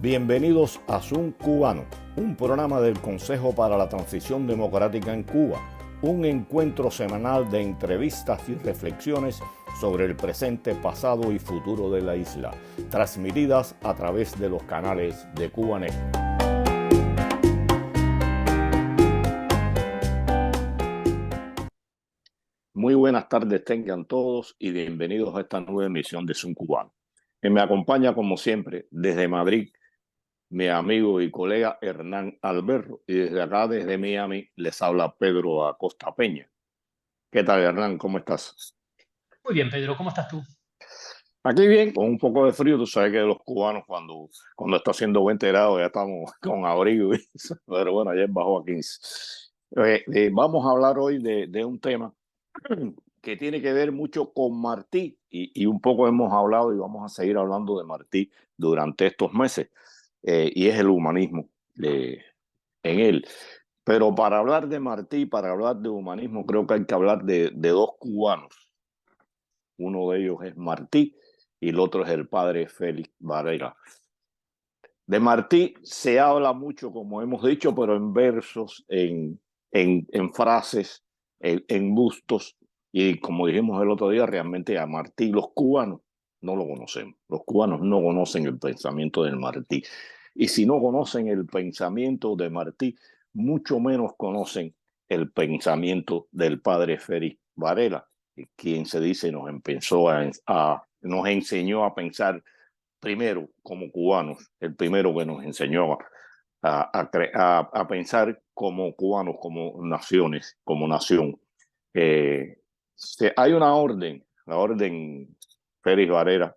Bienvenidos a Zoom Cubano, un programa del Consejo para la Transición Democrática en Cuba, un encuentro semanal de entrevistas y reflexiones sobre el presente, pasado y futuro de la isla, transmitidas a través de los canales de Cubanet. Muy buenas tardes tengan todos y bienvenidos a esta nueva emisión de Zoom Cubano. Que me acompaña como siempre desde Madrid mi amigo y colega Hernán Alberro, y desde acá, desde Miami, les habla Pedro Acosta Peña. ¿Qué tal, Hernán? ¿Cómo estás? Muy bien, Pedro, ¿cómo estás tú? Aquí bien, con un poco de frío. Tú sabes que los cubanos cuando está haciendo 20 grados ya estamos con abrigo, pero bueno, ayer bajó a 15. Vamos a hablar hoy de un tema que tiene que ver mucho con Martí, y un poco hemos hablado y vamos a seguir hablando de Martí durante estos meses, y es el humanismo en él. Pero para hablar de Martí, para hablar de humanismo, creo que hay que hablar de dos cubanos. Uno de ellos es Martí y el otro es el padre Félix Varela. De Martí se habla mucho, como hemos dicho, pero en versos, en frases, en bustos. Y como dijimos el otro día, realmente a Martí los cubanos no lo conocemos. Los cubanos no conocen el pensamiento del Martí. Y si no conocen el pensamiento de Martí, mucho menos conocen el pensamiento del padre Félix Varela, quien se dice nos enseñó a pensar primero como cubanos, el primero que nos enseñó a pensar como cubanos, como naciones, como nación. Hay una orden, la orden Félix Varela,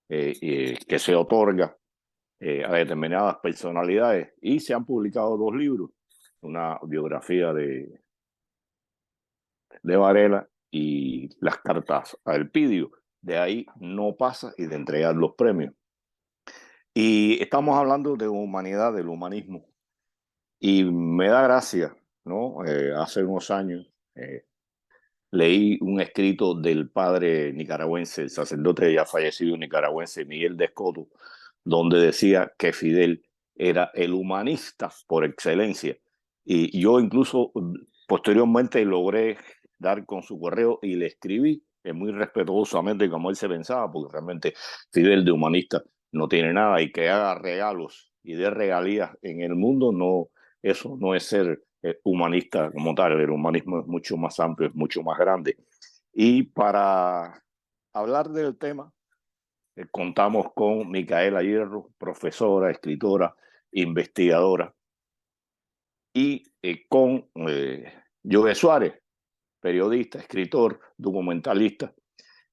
que se otorga a determinadas personalidades, y se han publicado dos libros, una biografía de Varela y las cartas a Elpidio. De ahí no pasa y de entregar los premios. Y estamos hablando de humanidad, del humanismo. Y me da gracia, ¿no? Hace unos años leí un escrito del padre nicaragüense, el sacerdote ya fallecido nicaragüense, Miguel de Escoto, donde decía que Fidel era el humanista por excelencia. Y yo incluso posteriormente logré dar con su correo y le escribí muy respetuosamente como él se pensaba, porque realmente Fidel de humanista no tiene nada, y que haga regalos y dé regalías en el mundo, no, eso no es ser humanista como tal. El humanismo es mucho más amplio, es mucho más grande. Y para hablar del tema, contamos con Micaela Hierro, profesora, escritora, investigadora, y con Joe Suárez, periodista, escritor, documentalista,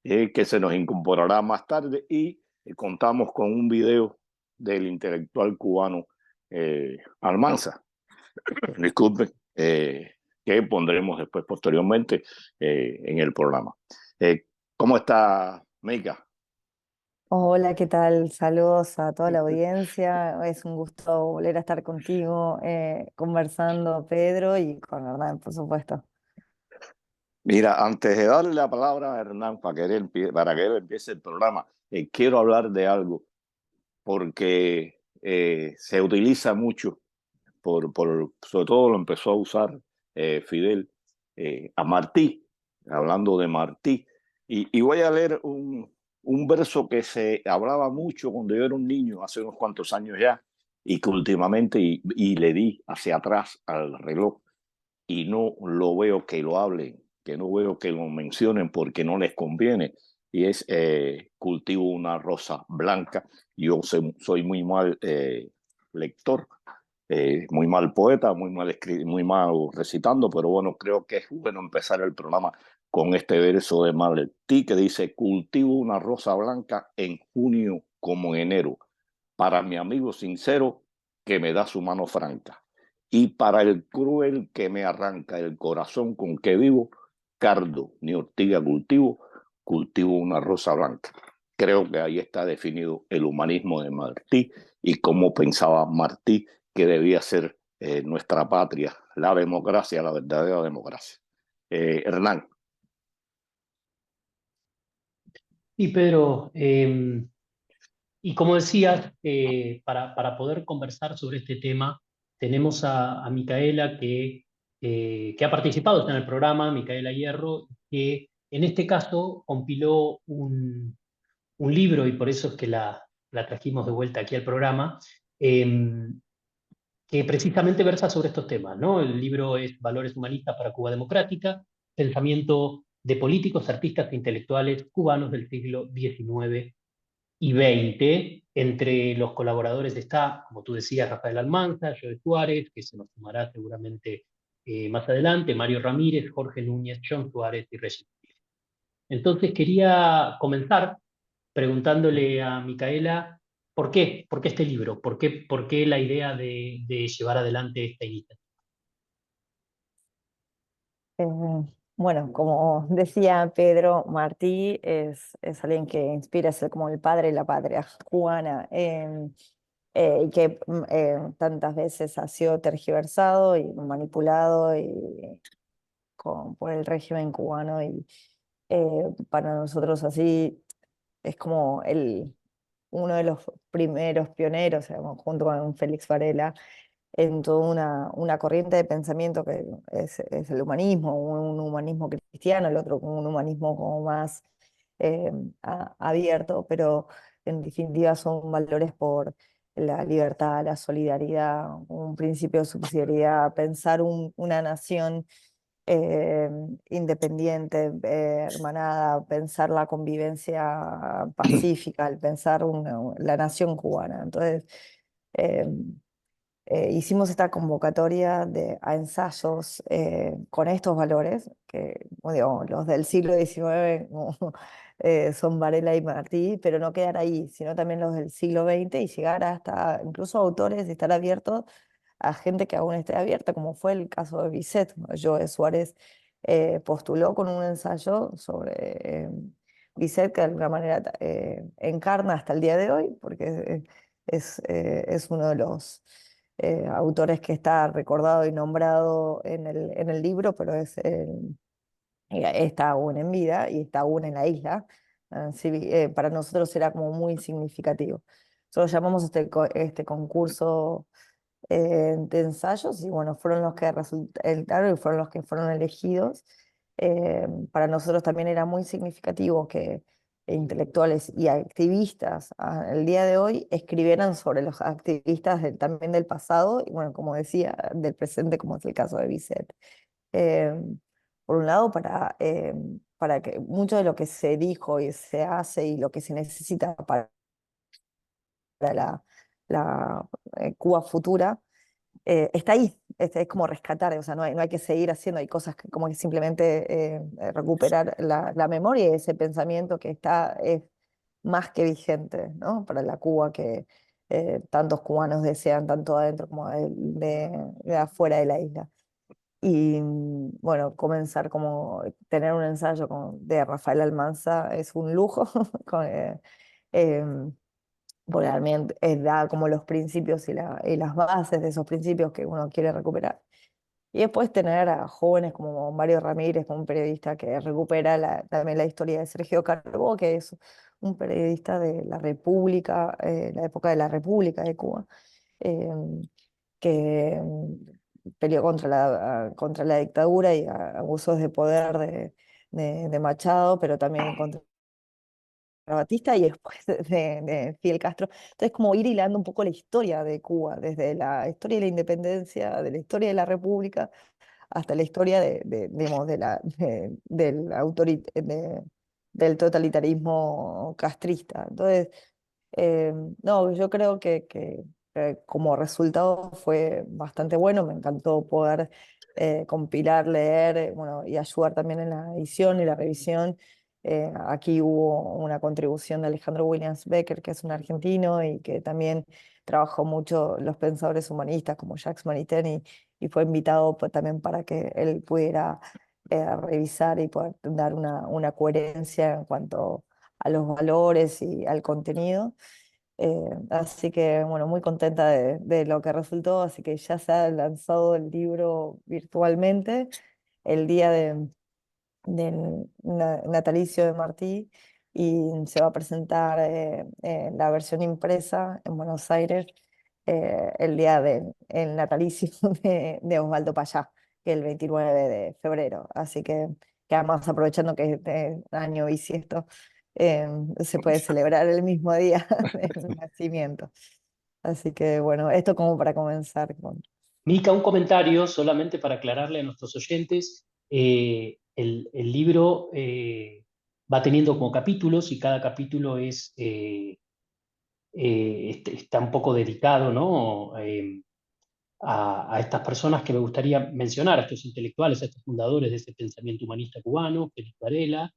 que se nos incorporará más tarde, y contamos con un video del intelectual cubano Almanza, disculpen, que pondremos después posteriormente en el programa. ¿Cómo está, Mica? Hola, ¿qué tal? Saludos a toda la audiencia. Es un gusto volver a estar contigo, conversando, Pedro, y con Hernán, por supuesto. Mira, antes de darle la palabra a Hernán para que él empiece el programa, quiero hablar de algo, porque se utiliza mucho, sobre todo lo empezó a usar Fidel, a Martí, hablando de Martí. Y voy a leer un verso que se hablaba mucho cuando yo era un niño, hace unos cuantos años ya, y que últimamente, y le di hacia atrás al reloj, y no lo veo que lo hablen, que no veo que lo mencionen porque no les conviene. Y es cultivo una rosa blanca. Yo soy muy mal lector, muy mal poeta, muy mal recitando, pero bueno, creo que es bueno empezar el programa con este verso de Martí que dice: cultivo una rosa blanca en junio como en enero, para mi amigo sincero que me da su mano franca, y para el cruel que me arranca el corazón con que vivo, cardo ni ortiga cultivo, cultivo una rosa blanca. Creo que ahí está definido el humanismo de Martí y cómo pensaba Martí que debía ser nuestra patria, la democracia, la verdadera democracia. Hernán. Y Pedro, Y como decías, para poder conversar sobre este tema, tenemos a Micaela que ha participado en el programa, Micaela Hierro, que en este caso compiló un libro, y por eso es que la trajimos de vuelta aquí al programa, eh, que precisamente versa sobre estos temas, ¿no? El libro es Valores Humanistas para Cuba Democrática, pensamiento de políticos, artistas e intelectuales cubanos del siglo XIX y XX. Entre los colaboradores está, como tú decías, Rafael Almanza, Joe Suárez, que se nos sumará seguramente más adelante, Mario Ramírez, Jorge Núñez, John Suárez y Regis. Entonces quería comenzar preguntándole a Micaela, ¿por qué este libro? Por qué la idea de llevar adelante esta iniciativa? Eh, bueno, como decía Pedro Martí, es alguien que inspira a ser como el padre de la patria cubana, y que tantas veces ha sido tergiversado y manipulado por el régimen cubano. Y para nosotros así es como uno de los primeros pioneros, digamos, junto con Félix Varela, en toda una corriente de pensamiento que es el humanismo, un humanismo cristiano, el otro como un humanismo como más eh, abierto, pero en definitiva son valores por la libertad, la solidaridad, un principio de subsidiariedad, pensar una nación eh, independiente, hermanada, pensar la convivencia pacífica, el pensar la nación cubana. Entonces, eh, hicimos esta convocatoria a ensayos con estos valores, que bueno, digo, los del siglo XIX como, son Varela y Martí, pero no quedar ahí, sino también los del siglo XX y llegar hasta incluso autores y estar abiertos a gente que aún esté abierta, como fue el caso de Bizet. Joe Suárez postuló con un ensayo sobre Bizet, que de alguna manera encarna hasta el día de hoy, porque es uno de los autores que está recordado y nombrado en el libro, pero está aún en vida y está aún en la isla. Sí, para nosotros era como muy significativo. Nosotros llamamos este concurso de ensayos y bueno, fueron los que resultaron y fueron los que fueron elegidos. Para nosotros también era muy significativo que intelectuales y activistas el día de hoy escribieran sobre los activistas también del pasado y bueno, como decía, del presente, como es el caso de Bizet. Eh, por un lado, para que mucho de lo que se dijo y se hace y lo que se necesita para la Cuba futura está ahí. Es como rescatar, o sea, no hay que seguir haciendo, hay cosas que como que simplemente recuperar la memoria y ese pensamiento que es más que vigente, ¿no? Para la Cuba que tantos cubanos desean, tanto adentro como de afuera de la isla. Y bueno, comenzar como tener un ensayo de Rafael Almanza es un lujo, em, porque realmente da como los principios y las bases de esos principios que uno quiere recuperar. Y después tener a jóvenes como Mario Ramírez, como un periodista que recupera también la historia de Sergio Carbó, que es un periodista de la República, la época de la República de Cuba, eh, que peleó contra la dictadura y abusos de poder de Machado, pero también contra Batista y después de Fidel Castro. Entonces, como ir hilando un poco la historia de Cuba, desde la historia de la independencia, de la historia de la República, hasta la historia digamos, del totalitarismo castrista. Entonces, eh, no, yo creo que como resultado fue bastante bueno, me encantó poder compilar, leer, bueno, y ayudar también en la edición y la revisión. Aquí hubo una contribución de Alejandro Williams Becker, que es un argentino y que también trabajó mucho los pensadores humanistas como Jacques Maritain y fue invitado pues, también para que él pudiera revisar y poder dar una coherencia en cuanto a los valores y al contenido. Así que, bueno, muy contenta de lo que resultó, así que ya se ha lanzado el libro virtualmente el día del natalicio de Martí, y se va a presentar la versión impresa en Buenos Aires el día del natalicio de Osvaldo Payá, que es el 29 de febrero. Así que además aprovechando que este año bisiesto, se puede celebrar el mismo día del nacimiento. Así que bueno, esto como para comenzar con... Mica, un comentario solamente para aclararle a nuestros oyentes. El libro va teniendo como capítulos y cada capítulo está un poco dedicado, ¿no? A estas personas que me gustaría mencionar, a estos intelectuales, a estos fundadores de ese pensamiento humanista cubano, Félix Varela,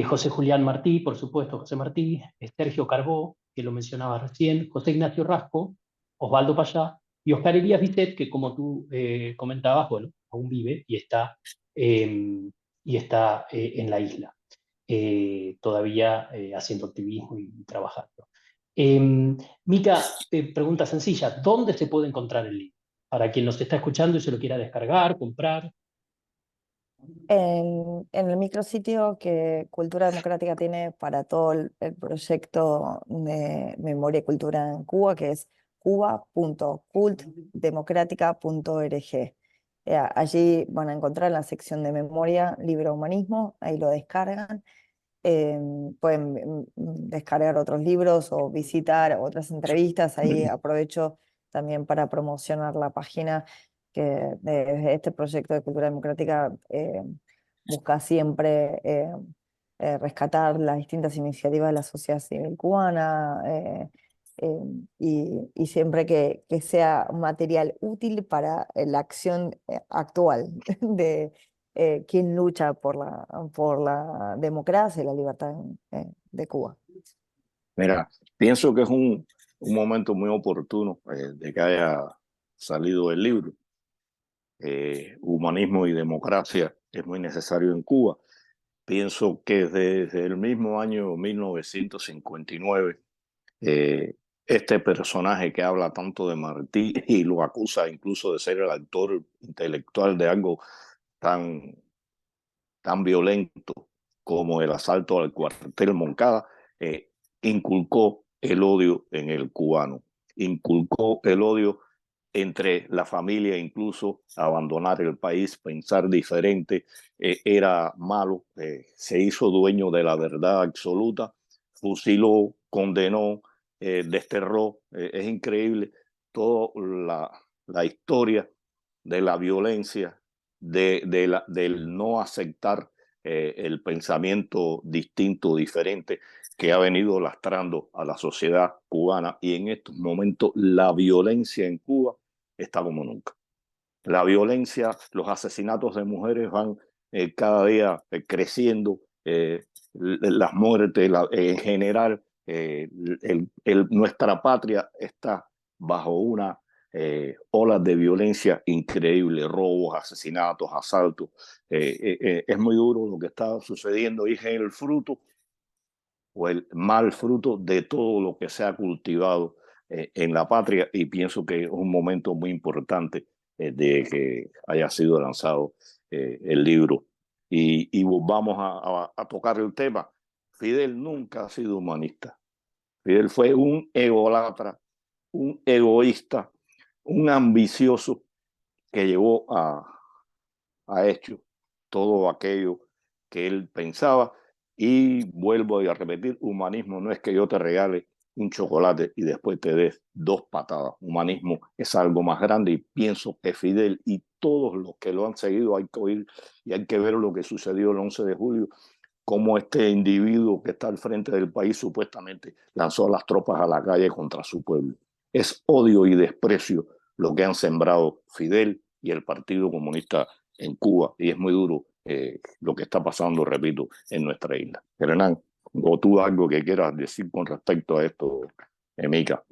José Julián Martí, por supuesto, José Martí, Sergio Carbó, que lo mencionaba recién, José Ignacio Rasco, Osvaldo Payá y Oscar Elías Bisset, que como tú comentabas, bueno, aún vive y está en la isla, todavía haciendo activismo y trabajando. Mica, pregunta sencilla, ¿dónde se puede encontrar el libro? Para quien nos está escuchando y se lo quiera descargar, comprar. En el micrositio que Cultura Democrática tiene para todo el proyecto de memoria y cultura en Cuba, que es cuba.cultdemocratica.org. Allí van a encontrar en la sección de memoria, libro humanismo, ahí lo descargan. Pueden descargar otros libros o visitar otras entrevistas. Ahí aprovecho también para promocionar la página que de este proyecto de cultura democrática busca siempre rescatar las distintas iniciativas de la sociedad civil cubana eh, y siempre que sea material útil para la acción actual de quien lucha por la democracia y la libertad de Cuba. Mira, pienso que es un momento muy oportuno de que haya salido el libro. Humanismo y democracia es muy necesario en Cuba. Pienso que desde el mismo año 1959, este personaje que habla tanto de Martí y lo acusa incluso de ser el autor intelectual de algo tan, tan violento como el asalto al cuartel Moncada, inculcó el odio en el cubano, inculcó el odio entre la familia, incluso abandonar el país, pensar diferente, era malo, se hizo dueño de la verdad absoluta, fusiló, condenó, desterró. Es increíble toda la historia de la violencia, del no aceptar el pensamiento distinto, diferente, que ha venido lastrando a la sociedad cubana. Y en estos momentos la violencia en Cuba está como nunca. La violencia, los asesinatos de mujeres van cada día creciendo, las muertes en general, nuestra patria está bajo una ola de violencia increíble, robos, asesinatos, asaltos. Es muy duro lo que está sucediendo y es el fruto o el mal fruto de todo lo que se ha cultivado en la patria, y pienso que es un momento muy importante de que haya sido lanzado el libro. Y vamos a tocar el tema. Fidel nunca ha sido humanista. Fidel fue un ególatra, un egoísta, un ambicioso que llevó a hecho todo aquello que él pensaba. Y vuelvo a repetir, humanismo no es que yo te regale un chocolate y después te des dos patadas. Humanismo es algo más grande, y pienso que Fidel y todos los que lo han seguido hay que oír y hay que ver lo que sucedió el 11 de julio, cómo este individuo que está al frente del país supuestamente lanzó a las tropas a la calle contra su pueblo. Es odio y desprecio lo que han sembrado Fidel y el Partido Comunista en Cuba, y es muy duro lo que está pasando, repito, en nuestra isla. Hernán, o tú algo que quieras decir con respecto a esto, Mica.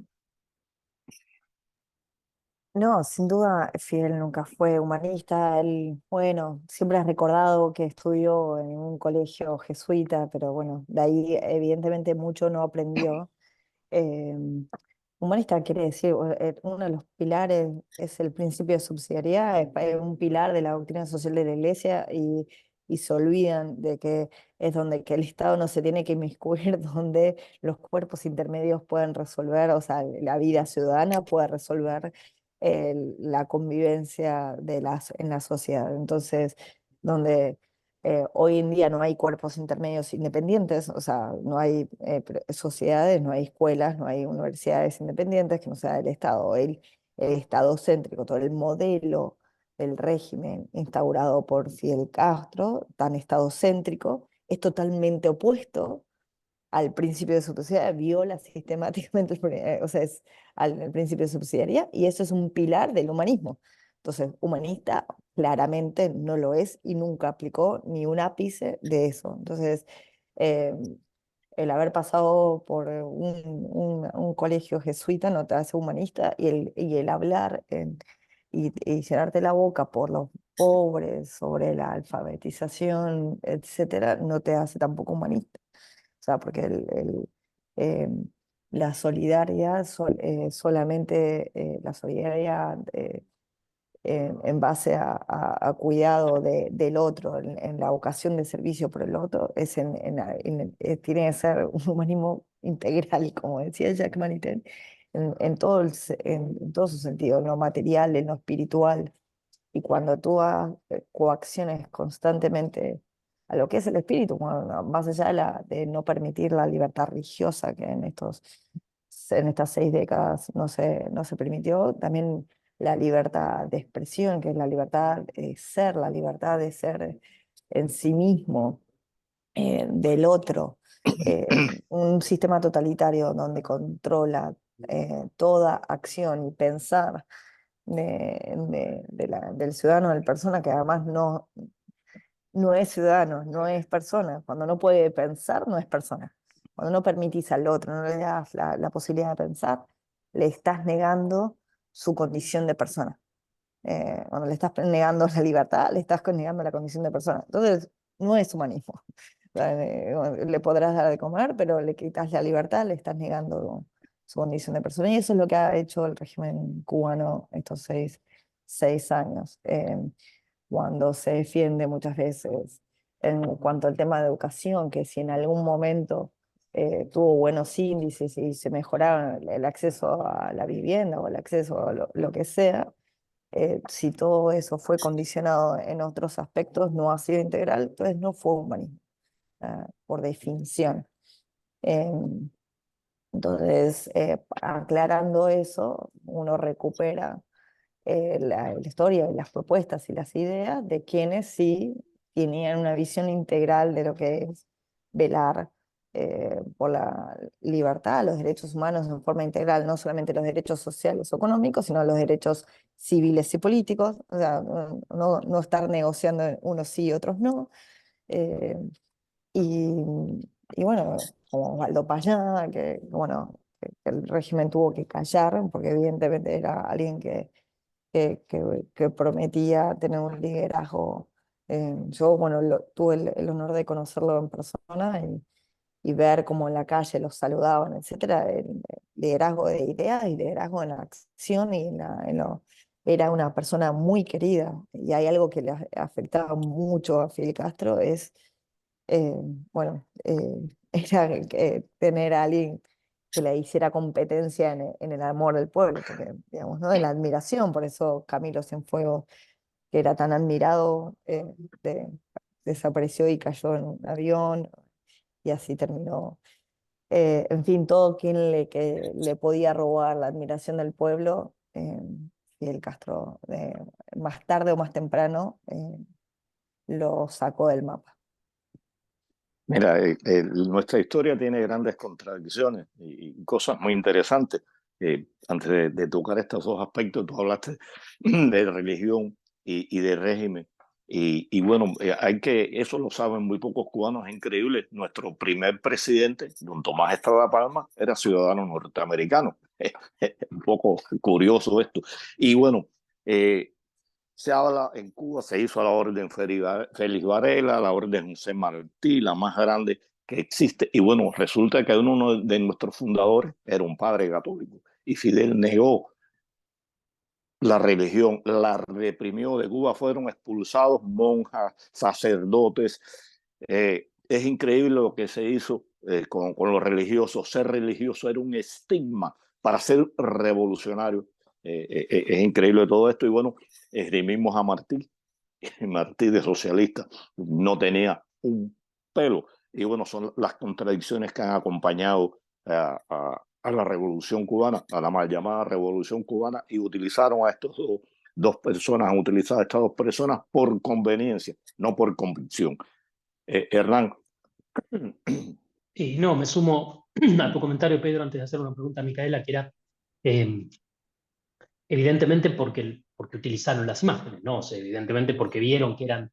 No, sin duda Fidel nunca fue humanista. Él, bueno, siempre has recordado que estudió en un colegio jesuita, pero bueno, de ahí evidentemente mucho no aprendió. Eh, Humanista quiere decir, uno de los pilares es el principio de subsidiariedad, es un pilar de la doctrina social de la Iglesia, y y se olvidan de que es donde que el Estado no se tiene que inmiscuir, donde los cuerpos intermedios pueden resolver, o sea, la vida ciudadana puede resolver la convivencia en la sociedad. Entonces, donde hoy en día no hay cuerpos intermedios independientes, o sea, no hay sociedades, no hay escuelas, no hay universidades independientes que no sea del Estado. El Estado céntrico, todo el modelo del régimen instaurado por Fidel Castro, tan estadocéntrico, es totalmente opuesto al principio de subsidiariedad, viola sistemáticamente o sea, el principio de subsidiariedad, y eso es un pilar del humanismo. Entonces, humanista claramente no lo es y nunca aplicó ni un ápice de eso. Entonces, eh, el haber pasado por un colegio jesuita no te hace humanista, y el hablar y llenarte la boca por los pobres, sobre la alfabetización, etcétera, no te hace tampoco humanista. O sea, porque eh, la solidaridad, solamente la solidaridad en base a cuidado del otro, en la vocación de servicio por el otro, tiene que ser un humanismo integral, como decía Jacques Maritain, en todo en todo su sentido, en lo material, en lo espiritual. Y cuando tú coacciones constantemente a lo que es el espíritu, bueno, más allá de no permitir la libertad religiosa que en estas 6 décadas no se permitió, también la libertad de expresión, que es la libertad de ser, la libertad de ser en sí mismo, del otro, un sistema totalitario donde controla toda acción y pensar del ciudadano, de la persona que además no es ciudadano, no es persona. Cuando no puede pensar, no es persona. Cuando no permitís al otro, no le das la posibilidad de pensar, le estás negando su condición de persona. Cuando le estás negando la libertad, le estás negando la condición de persona. Entonces, no es humanismo. Le podrás dar de comer, pero le quitas la libertad, le estás negando su condición de persona. Y eso es lo que ha hecho el régimen cubano estos 6 años. Cuando se defiende muchas veces en cuanto al tema de educación, que si en algún momento tuvo buenos índices y se mejoraba el acceso a la vivienda o el acceso a lo que sea, si todo eso fue condicionado en otros aspectos, no ha sido integral, entonces no fue humanismo, por definición. Em, entonces, aclarando eso, uno recupera la historia y las propuestas y las ideas de quienes sí tenían una visión integral de lo que es velar por la libertad, los derechos humanos en forma integral, no solamente los derechos sociales o económicos, sino los derechos civiles y políticos, o sea, no estar negociando unos sí y otros no. eh, y, y bueno, como Osvaldo Payá, bueno, que el régimen tuvo que callar, porque evidentemente era alguien que prometía tener un liderazgo. Yo, bueno, tuve el honor de conocerlo en persona y ver cómo en la calle los saludaban, etcétera. El liderazgo de ideas y liderazgo en la acción era una persona muy querida. Y hay algo que le afectaba mucho a Fidel Castro, eh, bueno, era tener a alguien que le hiciera competencia en el amor del pueblo, porque, digamos, ¿no? En la admiración. Por eso Camilo Cienfuegos, que era tan admirado, de- desapareció y cayó en un avión, y así terminó. En fin, todo quien que le podía robar la admiración del pueblo, Fidel Castro, más tarde o más temprano, lo sacó del mapa. Mira, nuestra historia tiene grandes contradicciones y cosas muy interesantes. Antes de tocar estos dos aspectos, tú hablaste de religión y de régimen. Y bueno, eso lo saben muy pocos cubanos, es increíble. Nuestro primer presidente, don Tomás Estrada Palma, era ciudadano norteamericano. Es un poco curioso esto. Y bueno, eh, se habla en Cuba, se hizo la orden Félix Varela, la orden José Martí, la más grande que existe. Y bueno, resulta que uno de nuestros fundadores era un padre católico y Fidel negó la religión, la reprimió de Cuba, fueron expulsados monjas, sacerdotes. Es increíble lo que se hizo con los religiosos. Ser religioso era un estigma para ser revolucionario. Es increíble todo esto. Y bueno, esgrimimos a Martí. Martí de socialista no tenía un pelo. Y bueno, son las contradicciones que han acompañado a la Revolución Cubana, a la mal llamada Revolución Cubana, y utilizaron a estos dos personas, han utilizado a estas dos personas por conveniencia, no por convicción. Hernán. Y no, me sumo a tu comentario, Pedro, antes de hacer una pregunta a Micaela, que era eh, evidentemente porque utilizaron las imágenes, ¿no? O sea, evidentemente porque vieron que eran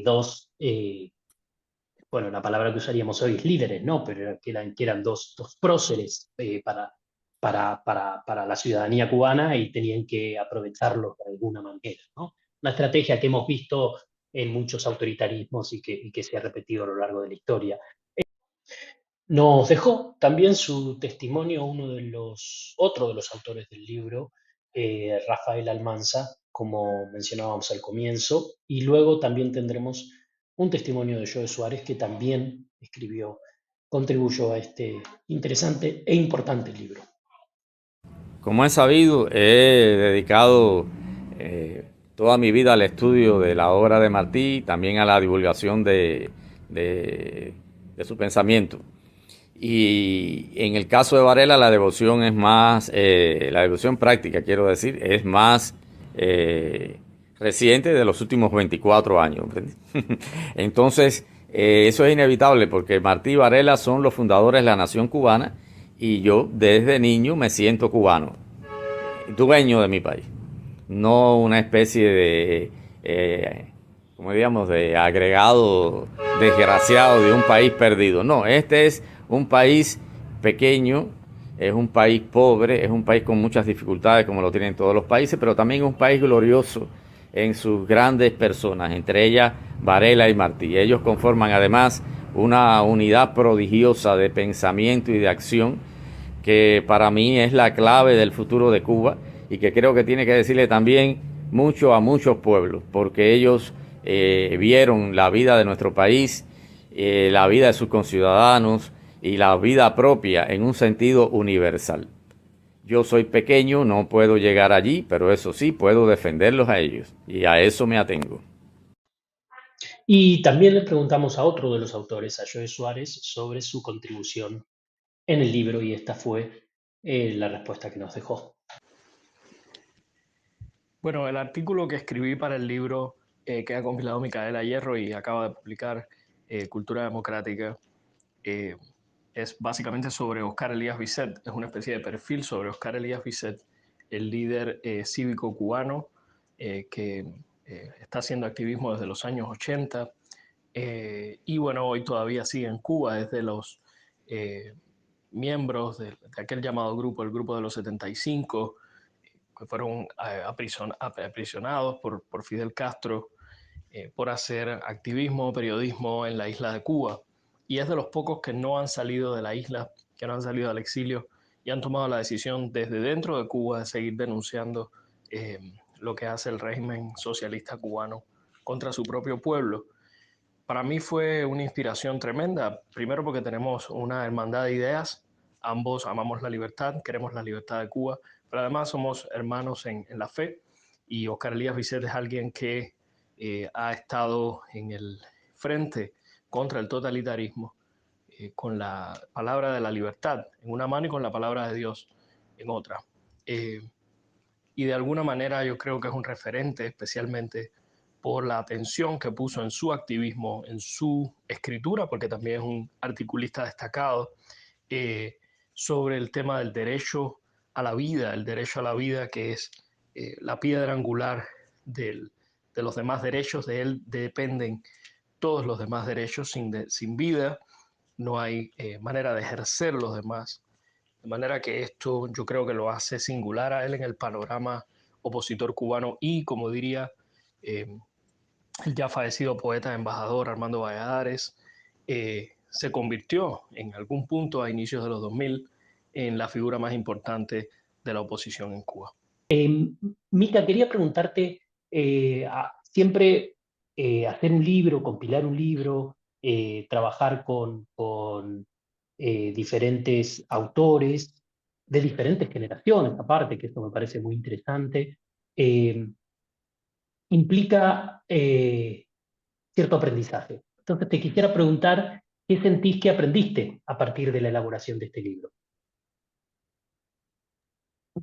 dos, bueno, la palabra que usaríamos hoy es líderes, ¿no? Pero que eran dos próceres para la ciudadanía cubana y tenían que aprovecharlo de alguna manera, ¿no? Una estrategia que hemos visto en muchos autoritarismos y que se ha repetido a lo largo de la historia. Nos dejó también su testimonio otro de los autores del libro, Rafael Almanza, como mencionábamos al comienzo, y luego también tendremos un testimonio de Joe Suárez, que también contribuyó a este interesante e importante libro. Como es sabido, he dedicado toda mi vida al estudio de la obra de Martí, también a la divulgación de su pensamiento. Y en el caso de Varela, la devoción es más, la devoción práctica, quiero decir, es más reciente, de los últimos 24 años. Entonces, eso es inevitable porque Martí y Varela son los fundadores de la nación cubana y yo desde niño me siento cubano, dueño de mi país, no una especie de, como digamos, de agregado desgraciado de un país perdido. No, este es un país pequeño, es un país pobre, es un país con muchas dificultades como lo tienen todos los países, pero también un país glorioso en sus grandes personas, entre ellas Varela y Martí. Ellos conforman además una unidad prodigiosa de pensamiento y de acción que para mí es la clave del futuro de Cuba y que creo que tiene que decirle también mucho a muchos pueblos, porque ellos vieron la vida de nuestro país, la vida de sus conciudadanos y la vida propia en un sentido universal. Yo soy pequeño, no puedo llegar allí, pero eso sí, puedo defenderlos a ellos y a eso me atengo. Y también le preguntamos a otro de los autores, a Joe Suárez, sobre su contribución en el libro y esta fue la respuesta que nos dejó. Bueno, el artículo que escribí para el libro que ha compilado Micaela Hierro y acaba de publicar Cultura Democrática es básicamente sobre Oscar Elías Bisset. Es una especie de perfil sobre Oscar Elías Bisset, el líder cívico cubano que está haciendo activismo desde los años 80 y bueno, hoy todavía sigue en Cuba, desde los miembros de aquel llamado grupo, el Grupo de los 75, que fueron aprisionados por Fidel Castro por hacer activismo, periodismo en la isla de Cuba. Y es de los pocos que no han salido de la isla, que no han salido al exilio y han tomado la decisión desde dentro de Cuba de seguir denunciando lo que hace el régimen socialista cubano contra su propio pueblo. Para mí fue una inspiración tremenda, primero porque tenemos una hermandad de ideas, ambos amamos la libertad, queremos la libertad de Cuba, pero además somos hermanos en la fe y Oscar Elías Bisset es alguien que ha estado en el frente contra el totalitarismo con la palabra de la libertad en una mano y con la palabra de Dios en otra. Y de alguna manera yo creo que es un referente, especialmente por la atención que puso en su activismo, en su escritura, porque también es un articulista destacado, sobre el tema del derecho a la vida, el derecho a la vida que es la piedra angular de los demás derechos. De él dependen todos los demás derechos. Sin vida no hay manera de ejercer los demás. De manera que esto yo creo que lo hace singular a él en el panorama opositor cubano y, como diría el ya fallecido poeta embajador Armando Valladares, se convirtió en algún punto a inicios de los 2000 en la figura más importante de la oposición en Cuba. Mica, quería preguntarte, siempre hacer un libro, compilar un libro, trabajar con diferentes autores de diferentes generaciones, aparte, que esto me parece muy interesante, eh, implica cierto aprendizaje. Entonces te quisiera preguntar, ¿qué sentís que aprendiste a partir de la elaboración de este libro?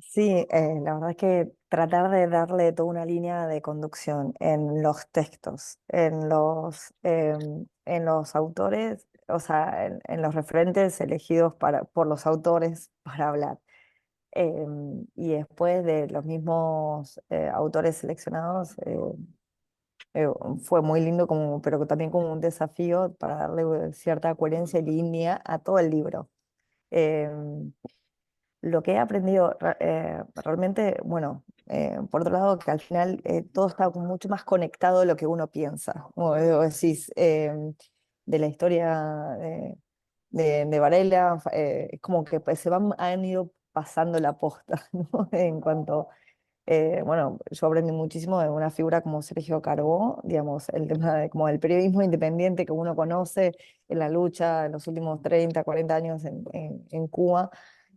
Sí, la verdad es que tratar de darle toda una línea de conducción en los textos, en los autores, o sea, en los referentes elegidos por los autores para hablar. Y después de los mismos autores seleccionados, eh, fue muy lindo, como, pero también como un desafío para darle cierta coherencia y línea a todo el libro. Em, lo que he aprendido realmente, bueno, por otro lado, que al final todo está como mucho más conectado de lo que uno piensa. Como vos decís, de la historia de Varela, es como que pues, han ido pasando la posta, ¿no? En cuanto, bueno, yo aprendí muchísimo de una figura como Sergio Carbó, digamos, el tema de, como el periodismo independiente que uno conoce en la lucha en los últimos 30 40 años en Cuba,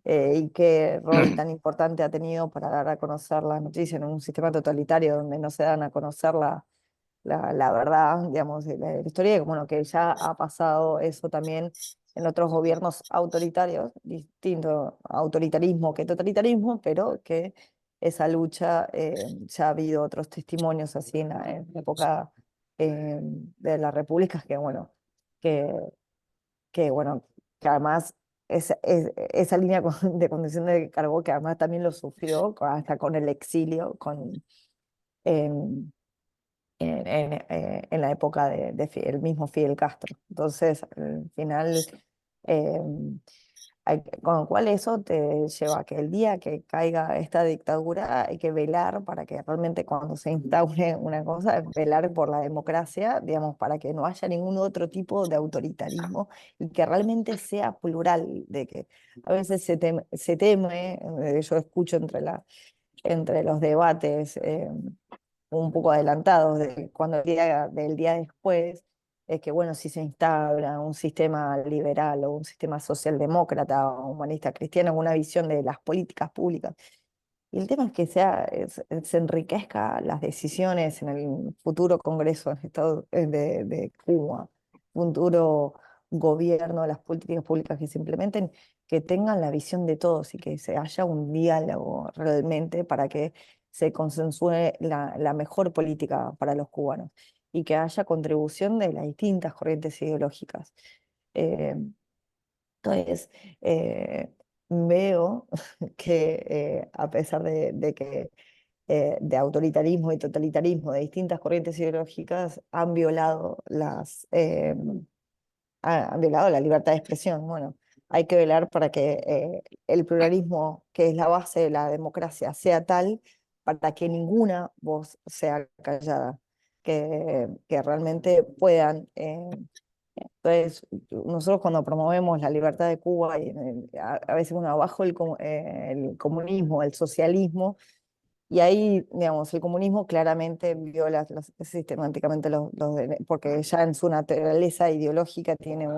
y qué rol tan importante ha tenido para dar a conocer las noticias en un sistema totalitario donde no se dan a conocer la verdad, digamos, de la historia, y bueno, que ya ha pasado eso también en otros gobiernos autoritarios, distinto autoritarismo que totalitarismo, pero que esa lucha, ya ha habido otros testimonios así en la época de las repúblicas que, bueno, que además esa línea de condición de cargo que además también lo sufrió hasta con el exilio, em, en la época el mismo Fidel Castro. Entonces, al final, eh, con lo cual eso te lleva a que el día que caiga esta dictadura hay que velar para que realmente cuando se instaure una cosa, velar por la democracia, digamos, para que no haya ningún otro tipo de autoritarismo y que realmente sea plural, de que a veces se teme, yo escucho entre los debates, un poco adelantados de cuando del día después, es que bueno, si se instaura un sistema liberal o un sistema socialdemócrata o humanista cristiano, una visión de las políticas públicas. Y el tema es que se enriquezca las decisiones en el futuro Congreso de Cuba, futuro gobierno, las políticas públicas que se implementen, que tengan la visión de todos y que se haya un diálogo realmente para que se consensúe la mejor política para los cubanos y que haya contribución de las distintas corrientes ideológicas. Eh, entonces, veo que a pesar de que de autoritarismo y totalitarismo de distintas corrientes ideológicas han violado la libertad de expresión. Bueno, hay que velar para que el pluralismo, que es la base de la democracia, sea tal para que ninguna voz sea callada, que realmente puedan. Entonces, nosotros cuando promovemos la libertad de Cuba, y a veces uno abajo el comunismo, el socialismo, y ahí, digamos, el comunismo claramente viola sistemáticamente porque ya en su naturaleza ideológica tiene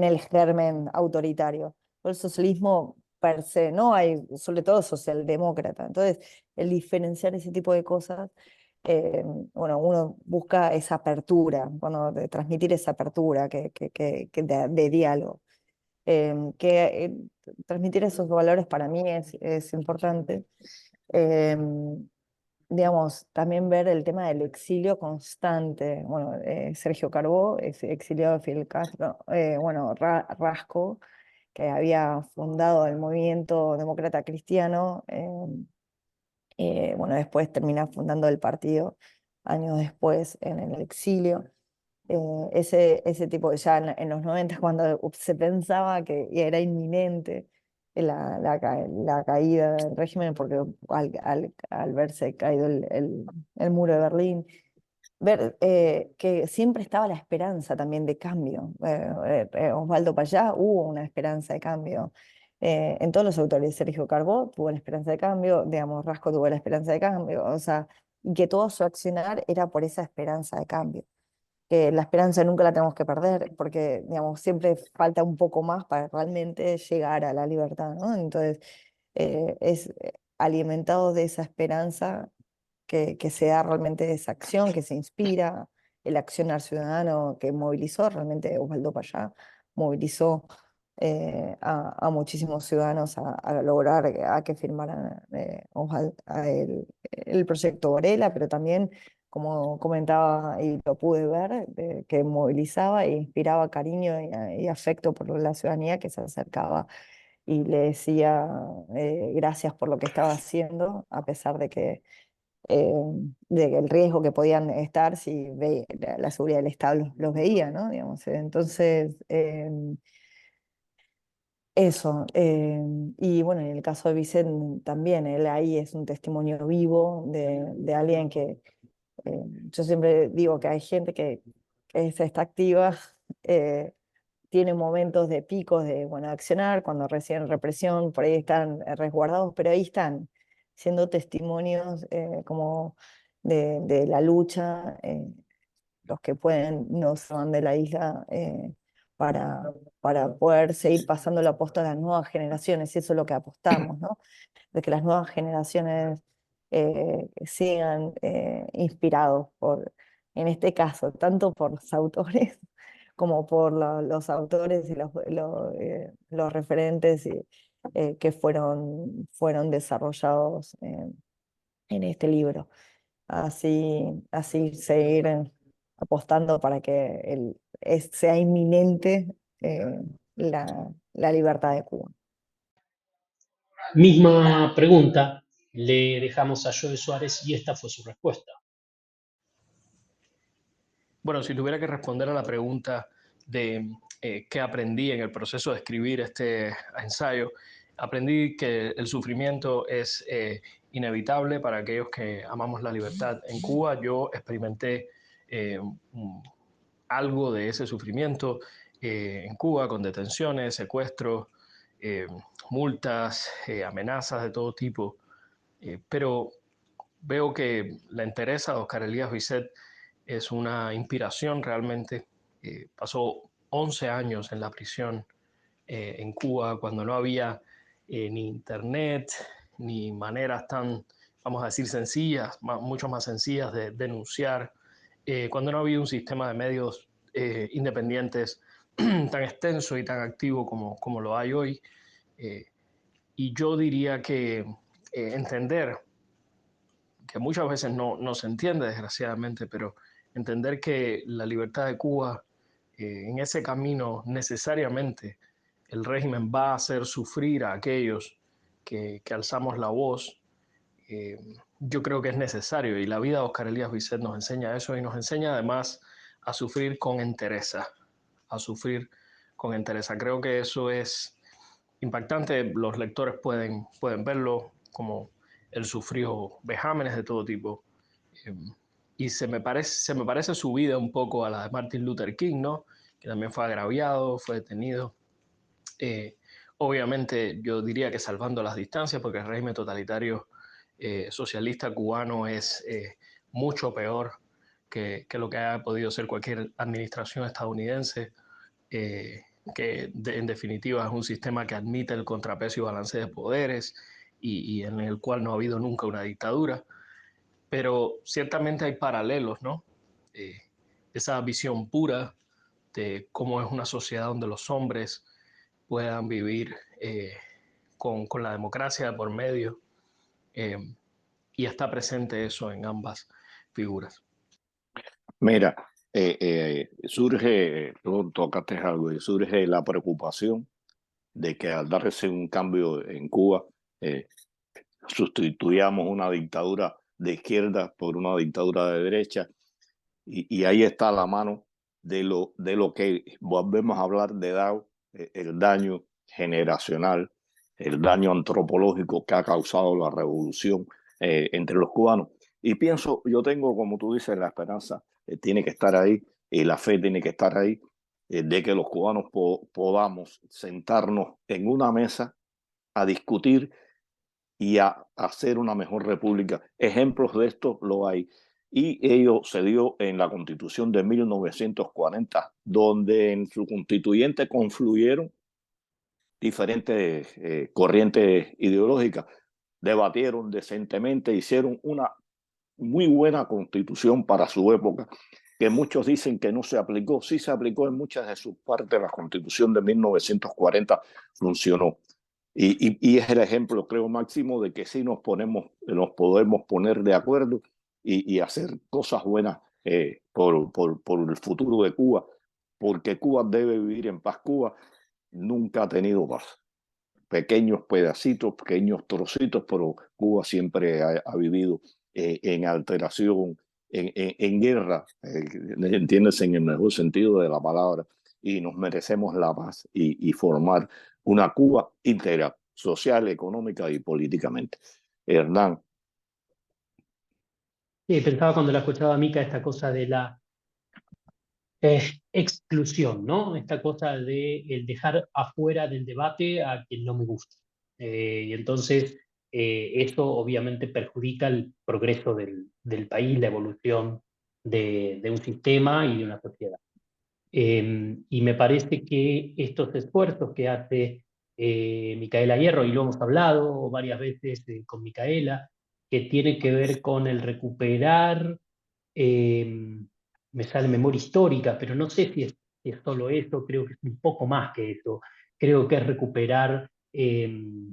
el germen autoritario. Por el socialismo per se, no hay, sobre todo socialdemócrata. Entonces, el diferenciar ese tipo de cosas, eh, bueno, uno busca esa apertura, de transmitir esa apertura que de diálogo. Transmitir esos valores para mí es importante. Em, digamos, también ver el tema del exilio constante. Bueno, Sergio Carbó, exiliado de Fidel Castro, bueno, Rasco, que había fundado el movimiento demócrata cristiano, bueno, después termina fundando el partido años después en el exilio. Ese tipo, ya en los 90, cuando se pensaba que era inminente la caída del régimen, porque al verse caído el muro de Berlín, ver que siempre estaba la esperanza también de cambio. Osvaldo Payá, hubo una esperanza de cambio. en todos los autores. Sergio Carbó tuvo la esperanza de cambio, digamos, Rasco tuvo la esperanza de cambio, o sea, y que todo su accionar era por esa esperanza de cambio. Que la esperanza nunca la tenemos que perder, porque, digamos, siempre falta un poco más para realmente llegar a la libertad, ¿no? Entonces, es alimentado de esa esperanza que se da realmente esa acción, que se inspira, el accionar ciudadano que movilizó, realmente Osvaldo Payá movilizó a muchísimos ciudadanos a lograr a que firmaran el proyecto Varela, pero también, como comentaba y lo pude ver, que movilizaba e inspiraba cariño y afecto por la ciudadanía que se acercaba y le decía gracias por lo que estaba haciendo, a pesar eh, de que el riesgo que podían estar si la seguridad del Estado los veía, ¿no? Digamos, entonces, eso. Y bueno, en el caso de Vicente también, él ahí es un testimonio vivo de alguien que, yo siempre digo que hay gente que se está activa, eh, tiene momentos de picos de, bueno, accionar, cuando reciben represión, por ahí están resguardados, pero ahí están siendo testimonios como de la lucha, los que pueden no se van de la isla para, para poder seguir pasando la posta a las nuevas generaciones, y eso es lo que apostamos, ¿no? De que las nuevas generaciones sigan inspirados por, en este caso, tanto por los autores como por los autores y los referentes que fueron desarrollados en este libro. Así seguir apostando para que sea inminente eh, la libertad de Cuba. Misma pregunta le dejamos a Joe Suárez y esta fue su respuesta. Bueno, si tuviera que responder a la pregunta de qué aprendí en el proceso de escribir este ensayo, aprendí que el sufrimiento es inevitable para aquellos que amamos la libertad. En Cuba yo experimenté algo de ese sufrimiento en Cuba con detenciones, secuestros, multas, amenazas de todo tipo. Pero veo que la entereza de Oscar Elías Bisset es una inspiración realmente. Pasó 11 años en la prisión en Cuba cuando no había ni internet, ni maneras tan, vamos a decir, sencillas, mucho más sencillas de denunciar, cuando no había un sistema de medios independientes tan extenso y tan activo como lo hay hoy. Y yo diría que entender que muchas veces no se entiende desgraciadamente, pero entender que la libertad de Cuba, en ese camino necesariamente el régimen va a hacer sufrir a aquellos que alzamos la voz, eh, yo creo que es necesario, y la vida de Oscar Elías Bisset nos enseña eso y nos enseña además a sufrir con entereza, a sufrir con entereza. Creo que eso es impactante, los lectores pueden verlo como él sufrió vejámenes de todo tipo. Eh, y se me parece su vida un poco a la de Martin Luther King, ¿no? Que también fue agraviado, fue detenido. Eh, Obviamente yo diría que salvando las distancias, porque el régimen totalitario socialista cubano es mucho peor que lo que ha podido ser cualquier administración estadounidense. En definitiva es un sistema que admite el contrapeso y balance de poderes y en el cual no ha habido nunca una dictadura, pero ciertamente hay paralelos, ¿no? Eh, Esa visión pura de cómo es una sociedad donde los hombres puedan vivir con la democracia por medio, eh, y está presente eso en ambas figuras. Mira, tú tocaste algo y surge la preocupación de que al darse un cambio en Cuba, eh, sustituyamos una dictadura de izquierda por una dictadura de derecha, y ahí está la mano de lo que volvemos a hablar de Dow, el daño generacional, el daño antropológico que ha causado la revolución entre los cubanos. Y pienso, yo tengo, como tú dices, la esperanza tiene que estar ahí, y la fe tiene que estar ahí, de que los cubanos podamos sentarnos en una mesa a discutir y a hacer una mejor república. Ejemplos de esto lo hay. Y ello se dio en la Constitución de 1940, donde en su constituyente confluyeron diferentes corrientes ideológicas, debatieron decentemente, hicieron una muy buena constitución para su época, que muchos dicen que no se aplicó. Sí se aplicó en muchas de sus partes. La Constitución de 1940 funcionó. Y es el ejemplo, creo, máximo de que sí nos podemos poner de acuerdo y hacer cosas buenas por el futuro de Cuba, porque Cuba debe vivir en paz. Cuba nunca ha tenido paz. Pequeños pedacitos, pequeños trocitos, pero Cuba siempre ha vivido en alteración, en guerra, entiendes, en el mejor sentido de la palabra, y nos merecemos la paz y formar una Cuba íntegra, social, económica y políticamente. Hernán. Sí, pensaba cuando la escuchaba a Mica esta cosa de la exclusión, ¿no? Esta cosa de el dejar afuera del debate a quien no me gusta. Y entonces eso obviamente perjudica el progreso del país, la evolución de un sistema y de una sociedad. Y me parece que estos esfuerzos que hace Micaela Hierro, y lo hemos hablado varias veces con Micaela, que tiene que ver con el recuperar, me sale memoria histórica, pero no sé si es solo eso, creo que es un poco más que eso. Creo que es recuperar, de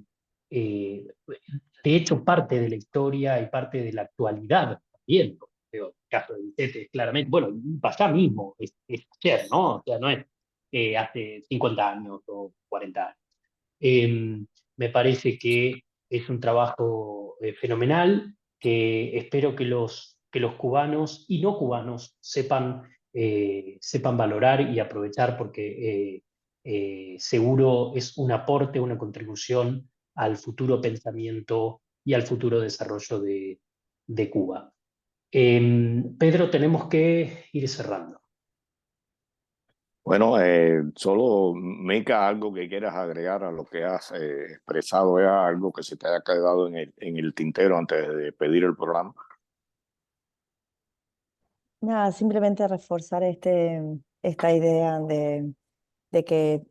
hecho, parte de la historia y parte de la actualidad también. El caso de Vicente, claramente, bueno, para allá mismo, es ayer, ¿no? O sea, no es hace 50 años o 40 años. Me parece que es un trabajo fenomenal, que espero que los cubanos y no cubanos sepan valorar y aprovechar, porque seguro es un aporte, una contribución al futuro pensamiento y al futuro desarrollo de Cuba. Pedro, tenemos que ir cerrando. Bueno, solo, Mica, algo que quieras agregar a lo que has expresado, ¿es algo que se te haya quedado en el tintero antes de pedir el programa? Nada, simplemente reforzar esta idea de que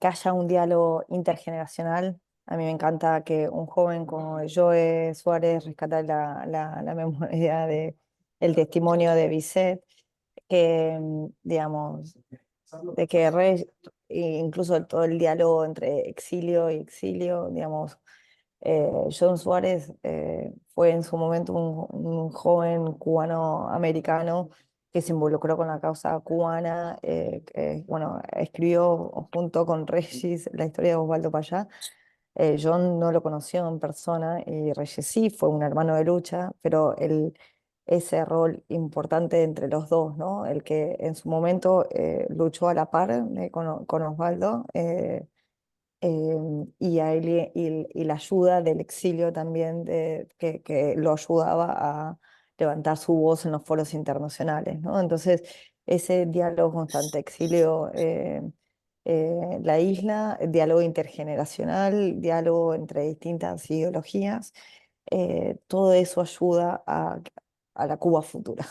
haya un diálogo intergeneracional. A mí me encanta que un joven como Joe Suárez rescata la memoria el testimonio de Bisset, que, digamos, de que incluso todo el diálogo entre exilio y exilio, digamos, John Suárez fue en su momento un joven cubano-americano que se involucró con la causa cubana, bueno, escribió junto con Regis la historia de Osvaldo Payá. John no lo conoció en persona y Regis sí, fue un hermano de lucha, pero ese rol importante entre los dos, ¿no? El que en su momento luchó a la par con Osvaldo. Y, a él, y la ayuda del exilio también, que lo ayudaba a levantar su voz en los foros internacionales, ¿no? Entonces, ese diálogo constante, exilio, la isla, diálogo intergeneracional, diálogo entre distintas ideologías, todo eso ayuda a la Cuba futura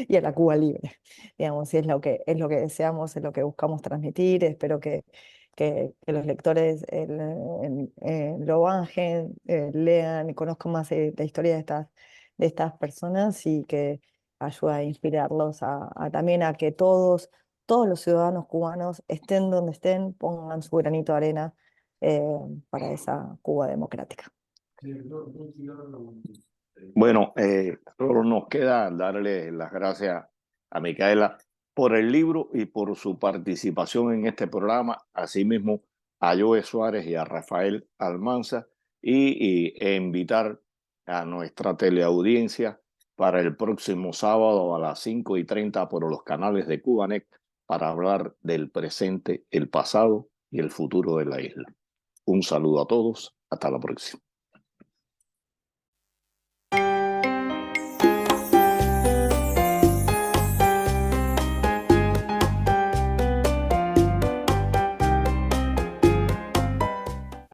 y a la Cuba libre, digamos, y es lo que deseamos, es lo que buscamos transmitir. Espero que los lectores lo bajen, lean y conozcan más la historia de estas personas, y que ayude a inspirarlos también a que todos los ciudadanos cubanos, estén donde estén, pongan su granito de arena eh, para esa Cuba democrática. Bueno, solo nos queda darle las gracias a Micaela por el libro y por su participación en este programa, asimismo a Joe Suárez y a Rafael Almanza, e invitar a nuestra teleaudiencia para el próximo sábado a las 5:30 por los canales de Cubanet para hablar del presente, el pasado y el futuro de la isla. Un saludo a todos, hasta la próxima.